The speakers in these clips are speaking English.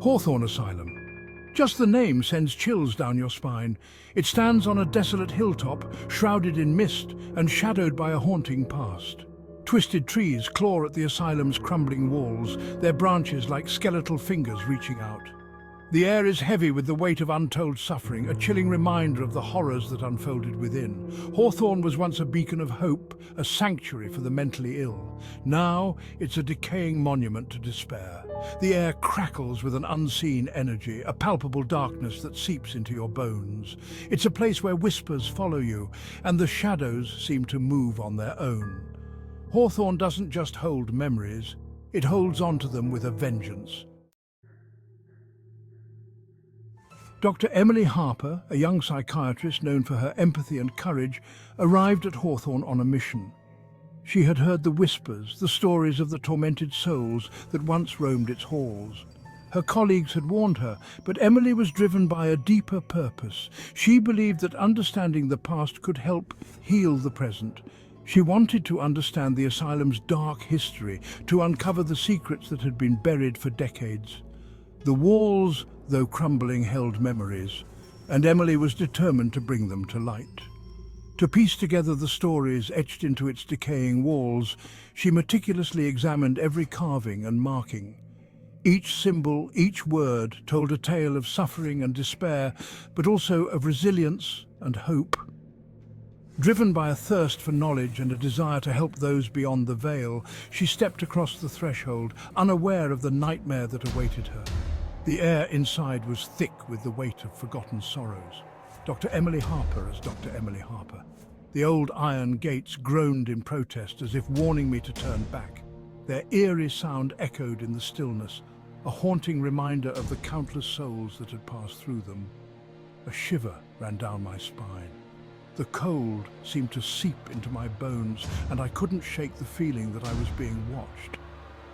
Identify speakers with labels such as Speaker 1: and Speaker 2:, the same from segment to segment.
Speaker 1: Hawthorne Asylum. Just the name sends chills down your spine. It stands on a desolate hilltop, shrouded in mist and shadowed by a haunting past. Twisted trees claw at the asylum's crumbling walls, their branches like skeletal fingers reaching out. The air is heavy with the weight of untold suffering, a chilling reminder of the horrors that unfolded within. Hawthorne was once a beacon of hope, a sanctuary for the mentally ill. Now it's a decaying monument to despair. The air crackles with an unseen energy, a palpable darkness that seeps into your bones. It's a place where whispers follow you, and the shadows seem to move on their own. Hawthorne doesn't just hold memories, it holds onto them with a vengeance. Dr. Emily Harper, a young psychiatrist known for her empathy and courage, arrived at Hawthorne on a mission. She had heard the whispers, the stories of the tormented souls that once roamed its halls. Her colleagues had warned her, but Emily was driven by a deeper purpose. She believed that understanding the past could help heal the present. She wanted to understand the asylum's dark history, to uncover the secrets that had been buried for decades. The walls, though crumbling, held memories, and Emily was determined to bring them to light. To piece together the stories etched into its decaying walls, she meticulously examined every carving and marking. Each symbol, each word told a tale of suffering and despair, but also of resilience and hope. Driven by a thirst for knowledge and a desire to help those beyond the veil, she stepped across the threshold, unaware of the nightmare that awaited her. The air inside was thick with the weight of forgotten sorrows. Dr. Emily Harper as Dr. Emily Harper. The old iron gates groaned in protest as if warning me to turn back. Their eerie sound echoed in the stillness, a haunting reminder of the countless souls that had passed through them. A shiver ran down my spine. The cold seemed to seep into my bones, and I couldn't shake the feeling that I was being watched.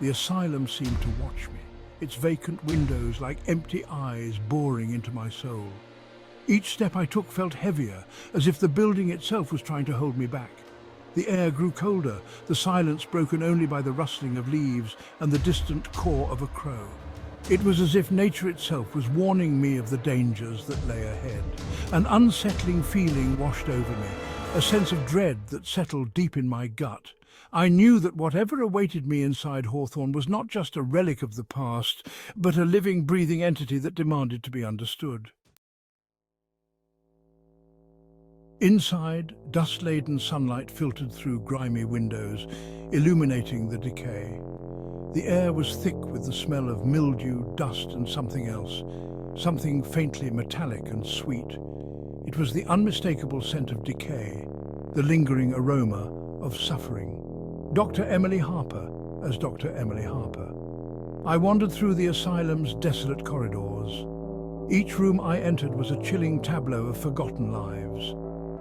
Speaker 1: The asylum seemed to watch me, its vacant windows like empty eyes boring into my soul. Each step I took felt heavier, as if the building itself was trying to hold me back. The air grew colder, the silence broken only by the rustling of leaves and the distant caw of a crow. It was as if nature itself was warning me of the dangers that lay ahead. An unsettling feeling washed over me, a sense of dread that settled deep in my gut. I knew that whatever awaited me inside Hawthorne was not just a relic of the past, but a living, breathing entity that demanded to be understood. Inside, dust-laden sunlight filtered through grimy windows, illuminating the decay. The air was thick with the smell of mildew, dust, and something else, something faintly metallic and sweet. It was the unmistakable scent of decay, the lingering aroma of suffering. Dr. Emily Harper as Dr. Emily Harper. I wandered through the asylum's desolate corridors. Each room I entered was a chilling tableau of forgotten lives.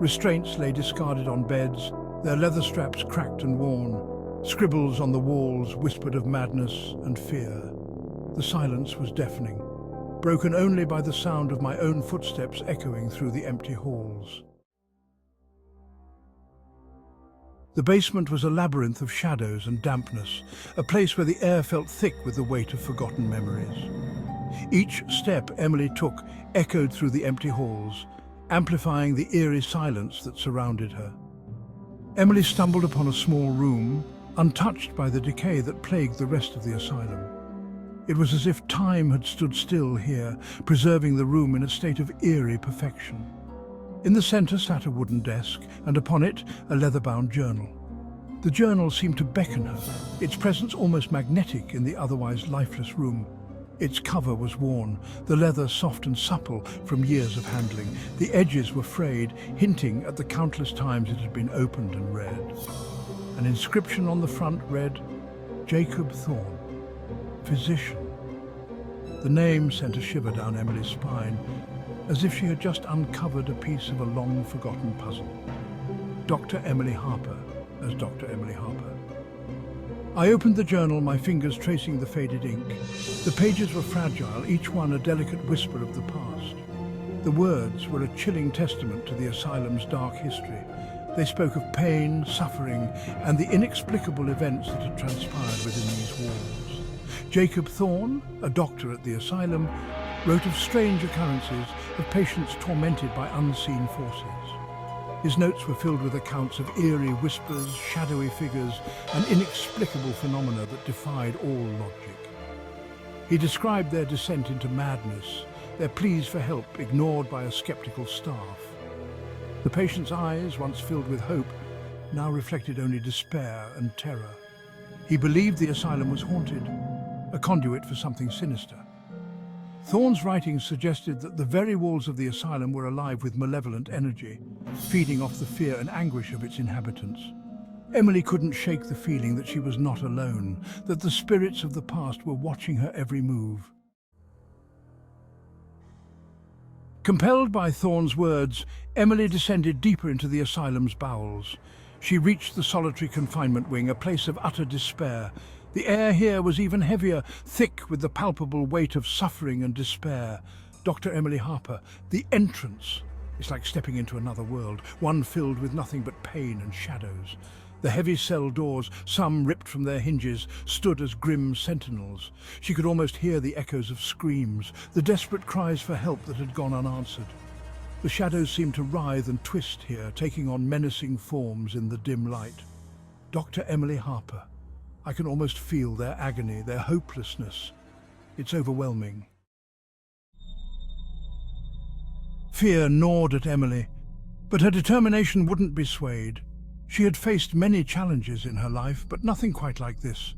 Speaker 1: Restraints lay discarded on beds, their leather straps cracked and worn. Scribbles on the walls whispered of madness and fear. The silence was deafening, broken only by the sound of my own footsteps echoing through the empty halls. The basement was a labyrinth of shadows and dampness, a place where the air felt thick with the weight of forgotten memories. Each step Emily took echoed through the empty halls, amplifying the eerie silence that surrounded her. Emily stumbled upon a small room, untouched by the decay that plagued the rest of the asylum. It was as if time had stood still here, preserving the room in a state of eerie perfection. In the center sat a wooden desk, and upon it a leather-bound journal. The journal seemed to beckon her, its presence almost magnetic in the otherwise lifeless room. Its cover was worn, the leather soft and supple from years of handling. The edges were frayed, hinting at the countless times it had been opened and read. An inscription on the front read, "Jacob Thorn, physician." The name sent a shiver down Emily's spine, as if she had just uncovered a piece of a long-forgotten puzzle. Dr. Emily Harper as Dr. Emily Harper. I opened the journal, my fingers tracing the faded ink. The pages were fragile, each one a delicate whisper of the past. The words were a chilling testament to the asylum's dark history. They spoke of pain, suffering, and the inexplicable events that had transpired within these walls. Jacob Thorn, a doctor at the asylum, wrote of strange occurrences of patients tormented by unseen forces. His notes were filled with accounts of eerie whispers, shadowy figures, and inexplicable phenomena that defied all logic. He described their descent into madness, their pleas for help ignored by a skeptical staff. The patient's eyes, once filled with hope, now reflected only despair and terror. He believed the asylum was haunted, a conduit for something sinister. Thorne's writings suggested that the very walls of the asylum were alive with malevolent energy, feeding off the fear and anguish of its inhabitants. Emily couldn't shake the feeling that she was not alone, that the spirits of the past were watching her every move. Compelled by Thorne's words, Emily descended deeper into the asylum's bowels. She reached the solitary confinement wing, a place of utter despair. The air here was even heavier, thick with the palpable weight of suffering and despair. Dr. Emily Harper, the entrance. It's like stepping into another world, one filled with nothing but pain and shadows. The heavy cell doors, some ripped from their hinges, stood as grim sentinels. She could almost hear the echoes of screams, the desperate cries for help that had gone unanswered. The shadows seemed to writhe and twist here, taking on menacing forms in the dim light. Dr. Emily Harper. I can almost feel their agony, their hopelessness. It's overwhelming. Fear gnawed at Emily, but her determination wouldn't be swayed. She had faced many challenges in her life, but nothing quite like this.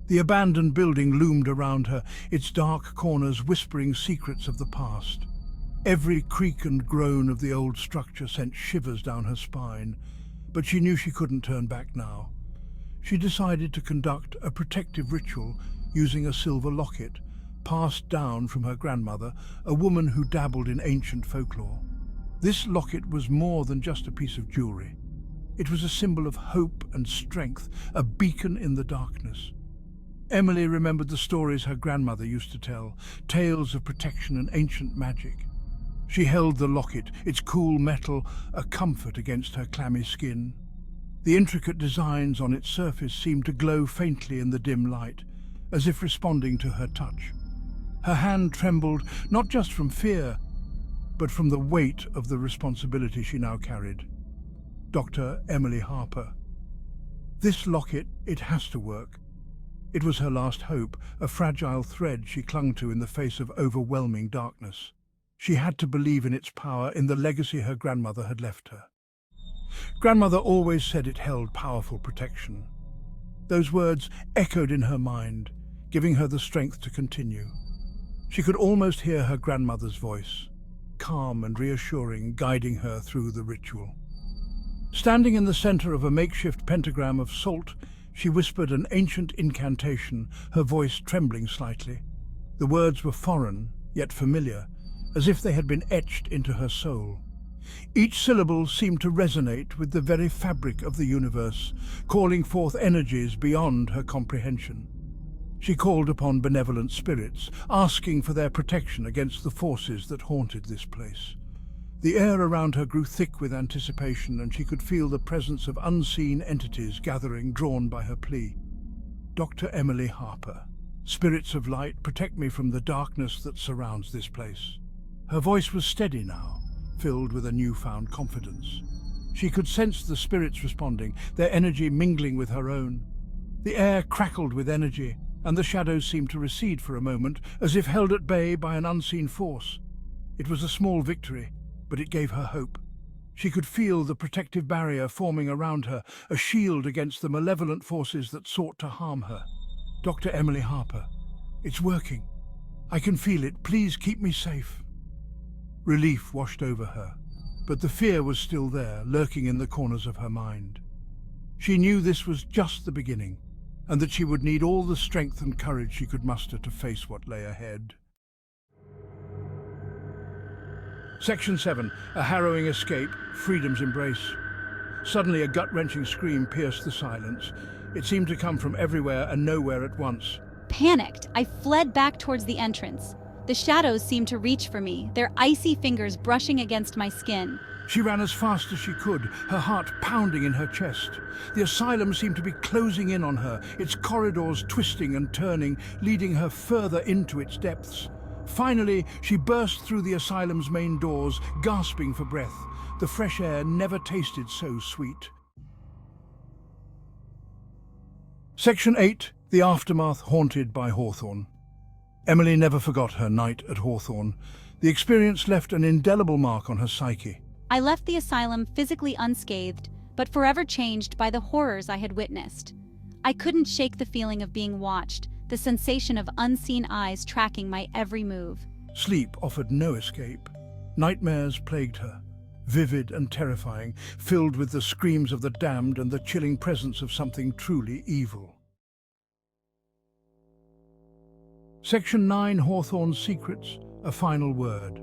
Speaker 1: The abandoned building loomed around her, its dark corners whispering secrets of the past. Every creak and groan of the old structure sent shivers down her spine, but she knew she couldn't turn back now. She decided to conduct a protective ritual using a silver locket, passed down from her grandmother, a woman who dabbled in ancient folklore. This locket was more than just a piece of jewelry. It was a symbol of hope and strength, a beacon in the darkness. Emily remembered the stories her grandmother used to tell, tales of protection and ancient magic. She held the locket, its cool metal, a comfort against her clammy skin. The intricate designs on its surface seemed to glow faintly in the dim light, as if responding to her touch. Her hand trembled, not just from fear, but from the weight of the responsibility she now carried. Dr. Emily Harper. This locket, it has to work. It was her last hope, a fragile thread she clung to in the face of overwhelming darkness. She had to believe in its power, in the legacy her grandmother had left her. Grandmother always said it held powerful protection. Those words echoed in her mind, giving her the strength to continue. She could almost hear her grandmother's voice, calm and reassuring, guiding her through the ritual. Standing in the center of a makeshift pentagram of salt, she whispered an ancient incantation, her voice trembling slightly. The words were foreign, yet familiar, as if they had been etched into her soul. Each syllable seemed to resonate with the very fabric of the universe, calling forth energies beyond her comprehension. She called upon benevolent spirits, asking for their protection against the forces that haunted this place. The air around her grew thick with anticipation, and she could feel the presence of unseen entities gathering, drawn by her plea. Dr. Emily Harper. Spirits of light, protect me from the darkness that surrounds this place. Her voice was steady now, filled with a newfound confidence. She could sense the spirits responding, their energy mingling with her own. The air crackled with energy, and the shadows seemed to recede for a moment, as if held at bay by an unseen force. It was a small victory, but it gave her hope. She could feel the protective barrier forming around her, a shield against the malevolent forces that sought to harm her. Dr. Emily Harper. It's working. I can feel it. Please keep me safe. Relief washed over her, but the fear was still there, lurking in the corners of her mind. She knew this was just the beginning, and that she would need all the strength and courage she could muster to face what lay ahead. Section 7. A harrowing escape, freedom's embrace. Suddenly a gut-wrenching scream pierced the silence. It seemed to come from everywhere and nowhere at once.
Speaker 2: Panicked, I fled back towards the entrance. The shadows seemed to reach for me, their icy fingers brushing against my skin.
Speaker 1: She ran as fast as she could, her heart pounding in her chest. The asylum seemed to be closing in on her, its corridors twisting and turning, leading her further into its depths. Finally, she burst through the asylum's main doors, gasping for breath. The fresh air never tasted so sweet. Section 8. The Aftermath Haunted by Hawthorne. Emily never forgot her night at Hawthorne. The experience left an indelible mark on her psyche.
Speaker 2: I left the asylum physically unscathed, but forever changed by the horrors I had witnessed. I couldn't shake the feeling of being watched, the sensation of unseen eyes tracking my every move.
Speaker 1: Sleep offered no escape. Nightmares plagued her, vivid and terrifying, filled with the screams of the damned and the chilling presence of something truly evil. Section 9. Hawthorne's Secrets, a Final Word.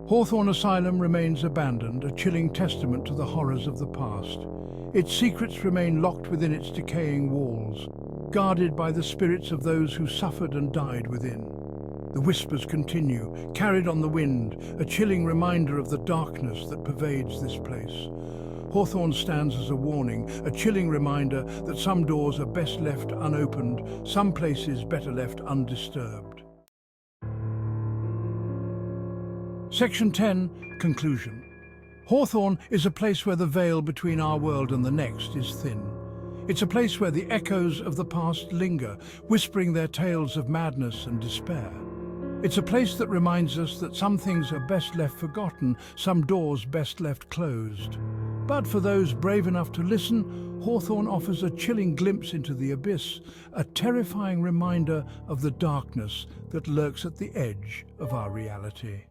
Speaker 1: Hawthorne Asylum remains abandoned, a chilling testament to the horrors of the past. Its secrets remain locked within its decaying walls, guarded by the spirits of those who suffered and died within. The whispers continue, carried on the wind, a chilling reminder of the darkness that pervades this place. Hawthorne stands as a warning, a chilling reminder that some doors are best left unopened, some places better left undisturbed. Section 10. Conclusion. Hawthorne is a place where the veil between our world and the next is thin. It's a place where the echoes of the past linger, whispering their tales of madness and despair. It's a place that reminds us that some things are best left forgotten, some doors best left closed. But for those brave enough to listen, Hawthorne offers a chilling glimpse into the abyss, a terrifying reminder of the darkness that lurks at the edge of our reality.